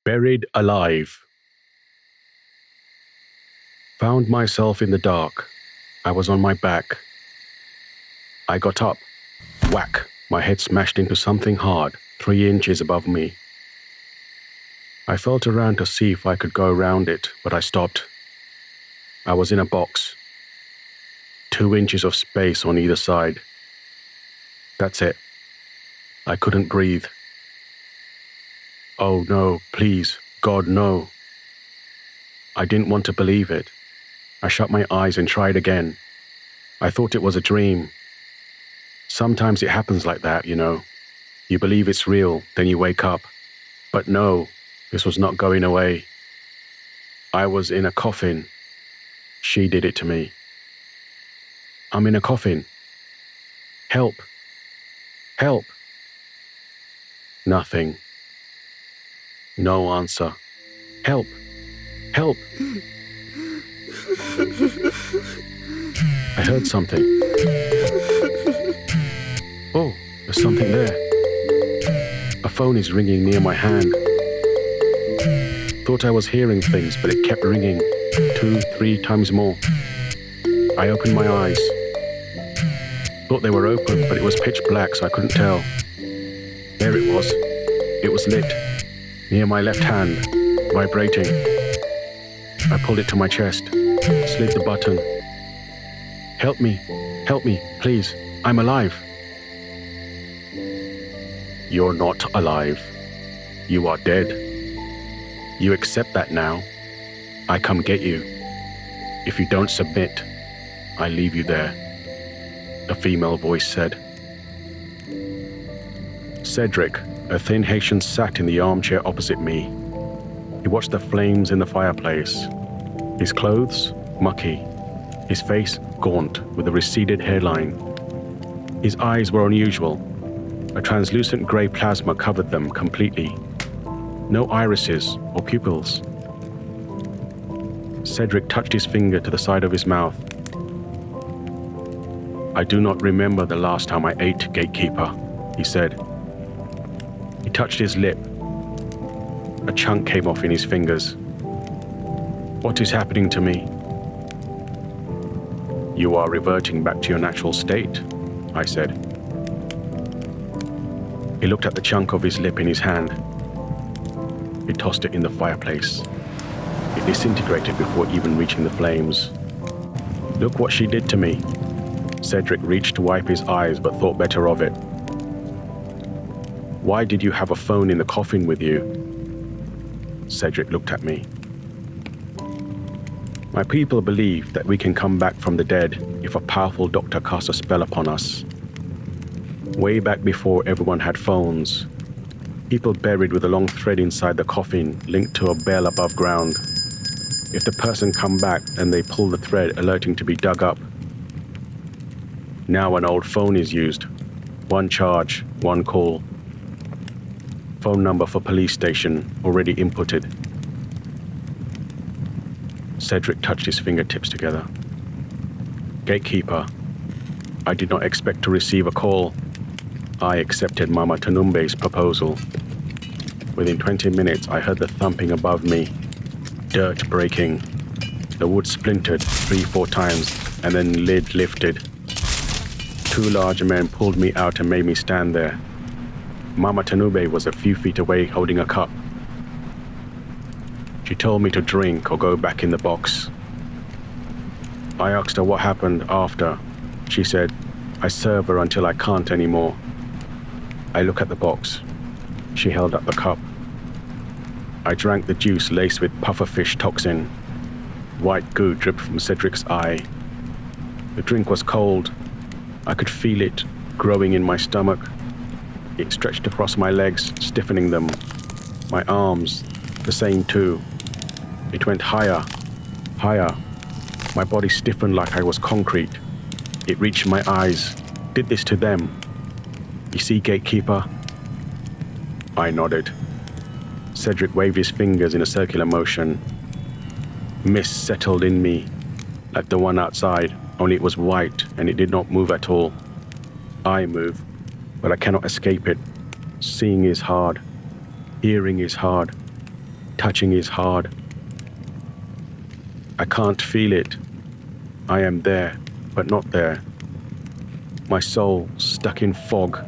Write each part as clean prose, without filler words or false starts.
Buried alive. Found myself in the dark. I was on my back. I got up. Whack! My head smashed into something hard, 3 inches above me. I felt around to see if I could go around it, but I stopped. I was in a box. 2 inches of space on either side. That's it. I couldn't breathe. Oh no, please, God, no. I didn't want to believe it. I shut my eyes and tried again. I thought it was a dream. Sometimes it happens like that, you know. You believe it's real, then you wake up. But no, this was not going away. I was in a coffin. She did it to me. I'm in a coffin. Help. Help. Nothing. No answer. Help. Help. I heard something. Oh, there's something there. A phone is ringing near my hand. Thought I was hearing things, but it kept ringing 2, 3 times more. I opened my eyes. Thought they were open, but it was pitch black, so I couldn't tell. There it was. It was lit, near my left hand, vibrating. I pulled it to my chest, slid the button. Help me, please, I'm alive. You're not alive. You are dead. You accept that now. I come get you. If you don't submit, I leave you there. A female voice said. Cedric, a thin Haitian, sat in the armchair opposite me. He watched the flames in the fireplace. His clothes, mucky. His face, gaunt, with a receded hairline. His eyes were unusual. A translucent grey plasma covered them completely. No irises or pupils. Cedric touched his finger to the side of his mouth. I do not remember the last time I ate, Gatekeeper, he said. He touched his lip. A chunk came off in his fingers. What is happening to me? You are reverting back to your natural state, I said. He looked at the chunk of his lip in his hand. He tossed it in the fireplace. It disintegrated before even reaching the flames. Look what she did to me. Cedric reached to wipe his eyes but thought better of it. Why did you have a phone in the coffin with you? Cedric looked at me. My people believe that we can come back from the dead if a powerful doctor casts a spell upon us. Way back before everyone had phones, people buried with a long thread inside the coffin linked to a bell above ground. If the person come back, then they pull the thread, alerting to be dug up. Now an old phone is used. 1 charge, 1 call. Phone number for police station already inputted. Cedric touched his fingertips together. Gatekeeper, I did not expect to receive a call. I accepted Mama Tanumbe's proposal. Within 20 minutes, I heard the thumping above me. Dirt breaking. The wood splintered 3-4 times, and then lid lifted. 2 large men pulled me out and made me stand there. Mama Tanumbe was a few feet away holding a cup. She told me to drink or go back in the box. I asked her what happened after. She said, I serve her until I can't anymore. I look at the box. She held up the cup. I drank the juice laced with pufferfish toxin. White goo dripped from Cedric's eye. The drink was cold. I could feel it growing in my stomach. It stretched across my legs, stiffening them. My arms, the same too. It went higher, higher. My body stiffened like I was concrete. It reached my eyes. Did this to them. You see, Gatekeeper? I nodded. Cedric waved his fingers in a circular motion. Mist settled in me, like the one outside, only it was white and it did not move at all. I move, but I cannot escape it. Seeing is hard. Hearing is hard. touching is hard. I can't feel it. I am there, but not there. My soul stuck in fog.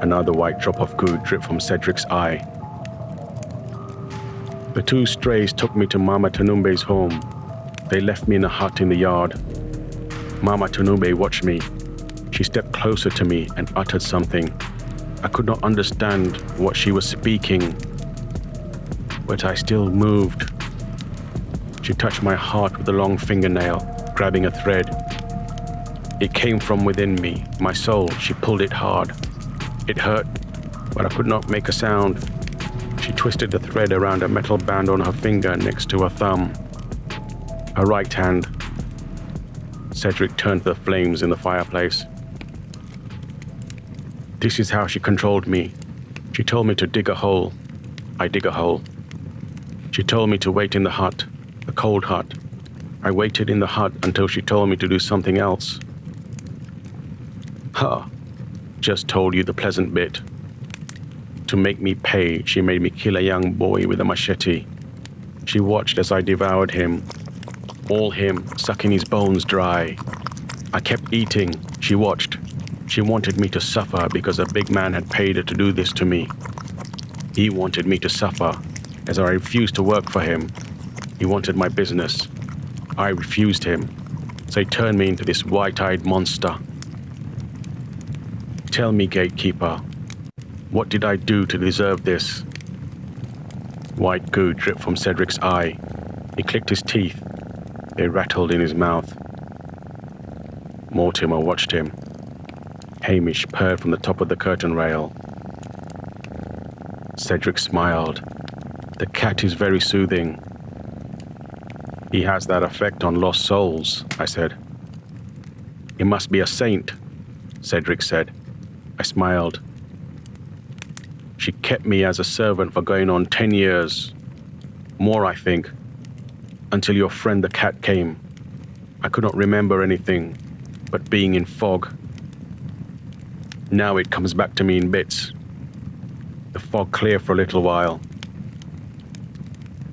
Another white drop of goo dripped from Cedric's eye. The two strays took me to Mama Tanumbe's home. They left me in a hut in the yard. Mama Tanumbe watched me. She stepped closer to me and uttered something. I could not understand what she was speaking, but I still moved. She touched my heart with a long fingernail, grabbing a thread. It came from within me, my soul. She pulled it hard. It hurt, but I could not make a sound. She twisted the thread around a metal band on her finger next to her thumb. Her right hand. Cedric turned to the flames in the fireplace. This is how she controlled me. She told me to dig a hole. I dig a hole. She told me to wait in the hut, the cold hut. I waited in the hut until she told me to do something else. Just told you the pleasant bit. To make me pay, she made me kill a young boy with a machete. She watched as I devoured him, all him, sucking his bones dry. I kept eating. She watched. She wanted me to suffer because a big man had paid her to do this to me. He wanted me to suffer as I refused to work for him. He wanted my business. I refused him, so he turned me into this white-eyed monster. Tell me, gatekeeper, what did I do to deserve this? White goo dripped from Cedric's eye. He clicked his teeth. They rattled in his mouth. Mortimer watched him. Hamish purred from the top of the curtain rail. Cedric smiled. The cat is very soothing. He has that effect on lost souls, I said. He must be a saint, Cedric said. I smiled. She kept me as a servant for going on 10 years. More, I think. Until your friend the cat came. I could not remember anything but being in fog. Now it comes back to me in bits. The fog cleared for a little while.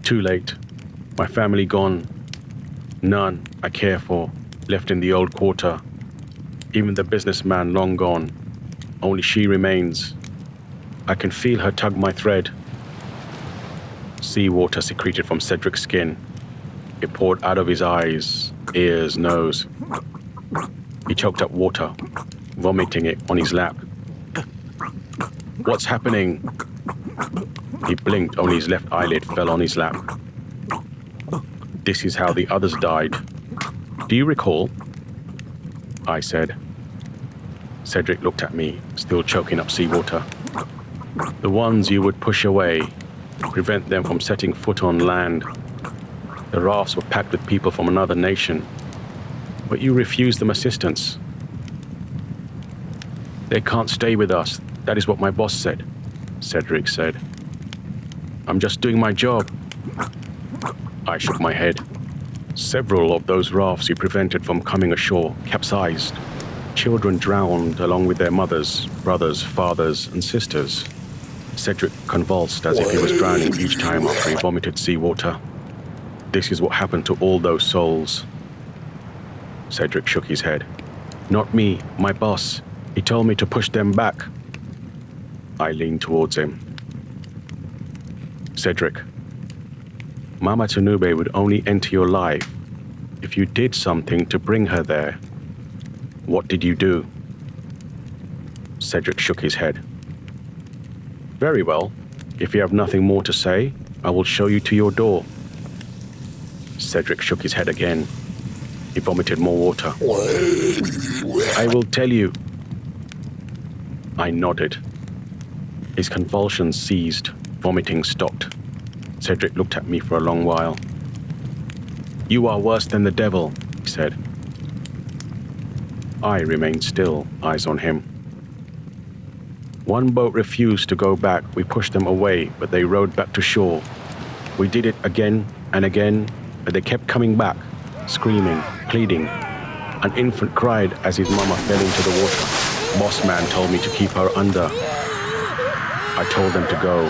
Too late. My family gone. None I care for left in the old quarter. Even the businessman long gone. Only she remains. I can feel her tug my thread. Seawater secreted from Cedric's skin. It poured out of his eyes, ears, nose. He choked up water, vomiting it on his lap. What's happening? He blinked, only his left eyelid fell on his lap. This is how the others died. Do you recall? I said. Cedric looked at me, still choking up seawater. The ones you would push away, prevent them from setting foot on land. The rafts were packed with people from another nation, but you refused them assistance. They can't stay with us. That is what my boss said, Cedric said. I'm just doing my job. I shook my head. Several of those rafts you prevented from coming ashore capsized. Children drowned along with their mothers, brothers, fathers, and sisters. Cedric convulsed as if he was drowning each time after he vomited seawater. This is what happened to all those souls. Cedric shook his head. Not me, my boss. He told me to push them back. I leaned towards him. Cedric, Mama Tanumbe would only enter your life if you did something to bring her there. What did you do? Cedric shook his head. Very well. If you have nothing more to say, I will show you to your door. Cedric shook his head again. He vomited more water. I will tell you. I nodded. His convulsions ceased. Vomiting stopped. Cedric looked at me for a long while. You are worse than the devil, he said. I remained still, eyes on him. One boat refused to go back. We pushed them away, but they rowed back to shore. We did it again and again, but they kept coming back, screaming, pleading. An infant cried as his mama fell into the water. Boss man told me to keep her under. I told them to go.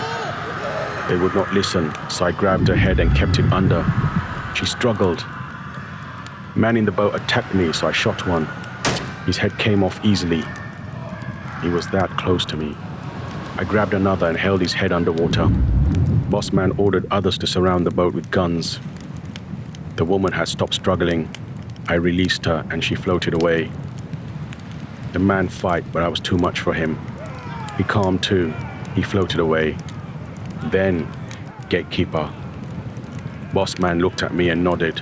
They would not listen, so I grabbed her head and kept it under. She struggled. Man in the boat attacked me, so I shot one. His head came off easily. He was that close to me. I grabbed another and held his head underwater. Boss man ordered others to surround the boat with guns. The woman had stopped struggling. I released her and she floated away. The man fight, but I was too much for him. He calmed too. He floated away. Then, gatekeeper. Boss man looked at me and nodded.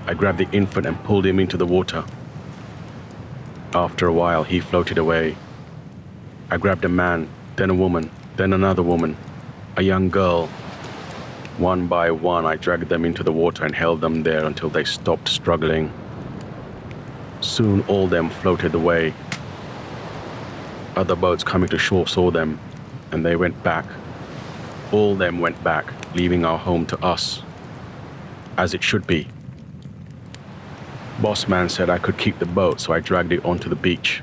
I grabbed the infant and pulled him into the water. After a while, he floated away. I grabbed a man, then a woman, then another woman, a young girl. One by one, I dragged them into the water and held them there until they stopped struggling. Soon all them floated away. Other boats coming to shore saw them, and they went back. All them went back, leaving our home to us, as it should be. Boss man said I could keep the boat, so I dragged it onto the beach.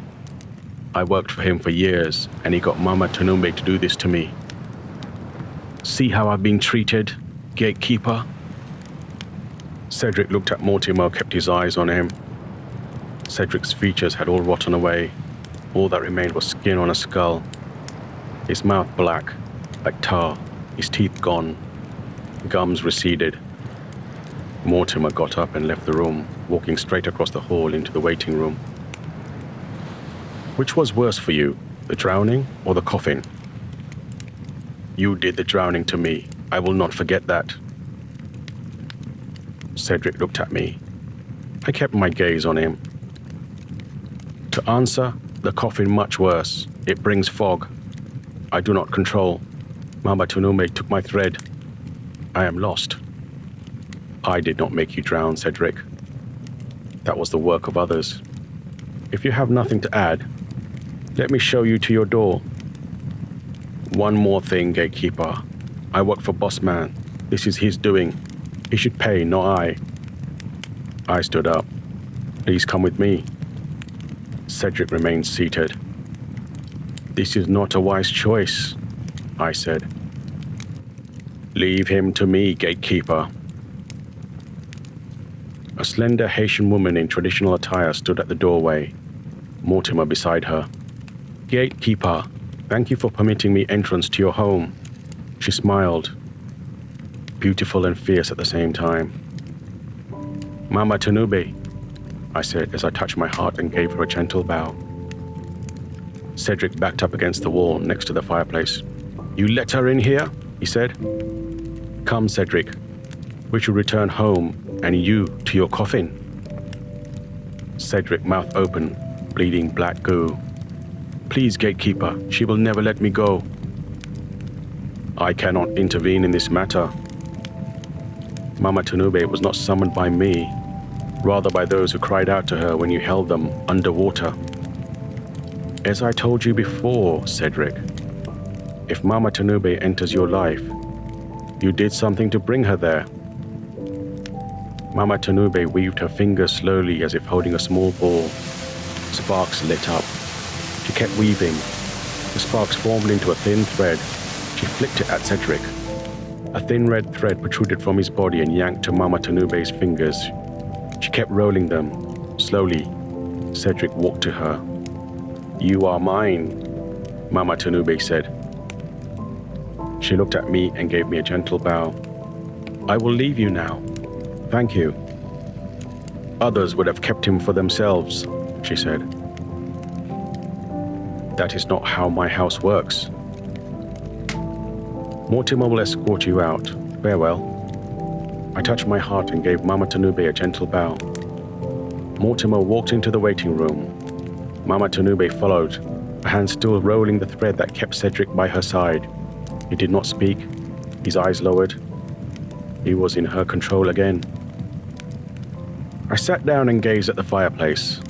I worked for him for years, and he got Mama Tanumbe to do this to me. See how I've been treated, gatekeeper? Cedric looked at Mortimer, kept his eyes on him. Cedric's features had all rotten away. All that remained was skin on a skull. His mouth black, like tar, his teeth gone. Gums receded. Mortimer got up and left the room, walking straight across the hall into the waiting room. Which was worse for you, the drowning or the coffin? You did the drowning to me. I will not forget that. Cedric looked at me. I kept my gaze on him. To answer, the coffin much worse. It brings fog. I do not control. Mama Tanumbe took my thread. I am lost. I did not make you drown, Cedric. That was the work of others. If you have nothing to add, let me show you to your door. One more thing, gatekeeper. I work for Boss Man. This is his doing. He should pay, not I. I stood up. Please come with me. Cedric remained seated. This is not a wise choice, I said. Leave him to me, gatekeeper. A slender Haitian woman in traditional attire stood at the doorway, Mortimer beside her. Gatekeeper, thank you for permitting me entrance to your home. She smiled, beautiful and fierce at the same time. Mama Tanumbe, I said as I touched my heart and gave her a gentle bow. Cedric backed up against the wall next to the fireplace. You let her in here? He said. Come, Cedric. We should return home, and you to your coffin. Cedric, mouth open, bleeding black goo. Please, gatekeeper, she will never let me go. I cannot intervene in this matter. Mama Tanumbe was not summoned by me, rather by those who cried out to her when you held them underwater. As I told you before, Cedric, if Mama Tanumbe enters your life, you did something to bring her there. Mama Tanumbe weaved her fingers slowly as if holding a small ball. Sparks lit up. She kept weaving. The sparks formed into a thin thread. She flicked it at Cedric. A thin red thread protruded from his body and yanked to Mama Tanumbe's fingers. She kept rolling them. Slowly, Cedric walked to her. You are mine, Mama Tanumbe said. She looked at me and gave me a gentle bow. I will leave you now. Thank you. Others would have kept him for themselves, she said. That is not how my house works. Mortimer will escort you out. Farewell. I touched my heart and gave Mama Tanumbe a gentle bow. Mortimer walked into the waiting room. Mama Tanumbe followed, her hand still rolling the thread that kept Cedric by her side. He did not speak, his eyes lowered. He was in her control again. I sat down and gazed at the fireplace.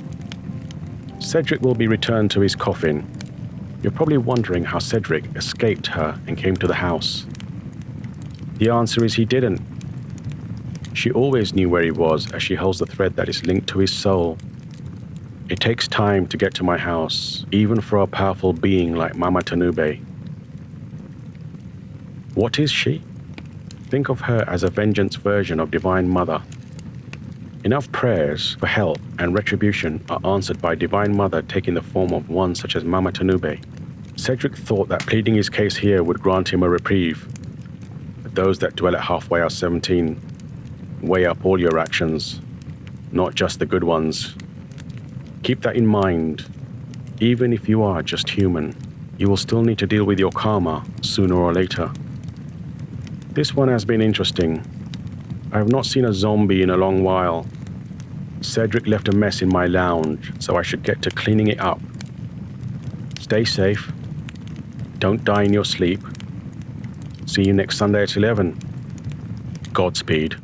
Cedric will be returned to his coffin. You're probably wondering how Cedric escaped her and came to the house. The answer is he didn't. She always knew where he was as she holds the thread that is linked to his soul. It takes time to get to my house, even for a powerful being like Mama Tanumbe. What is she? Think of her as a vengeance version of Divine Mother. Enough prayers for help and retribution are answered by Divine Mother taking the form of one such as Mama Tanube. Cedric thought that pleading his case here would grant him a reprieve. But those that dwell at Halfway House 17 weigh up all your actions, not just the good ones. Keep that in mind. Even if you are just human, you will still need to deal with your karma sooner or later. This one has been interesting. I have not seen a zombie in a long while. Cedric left a mess in my lounge, so I should get to cleaning it up. Stay safe. Don't die in your sleep. See you next Sunday at 11. Godspeed.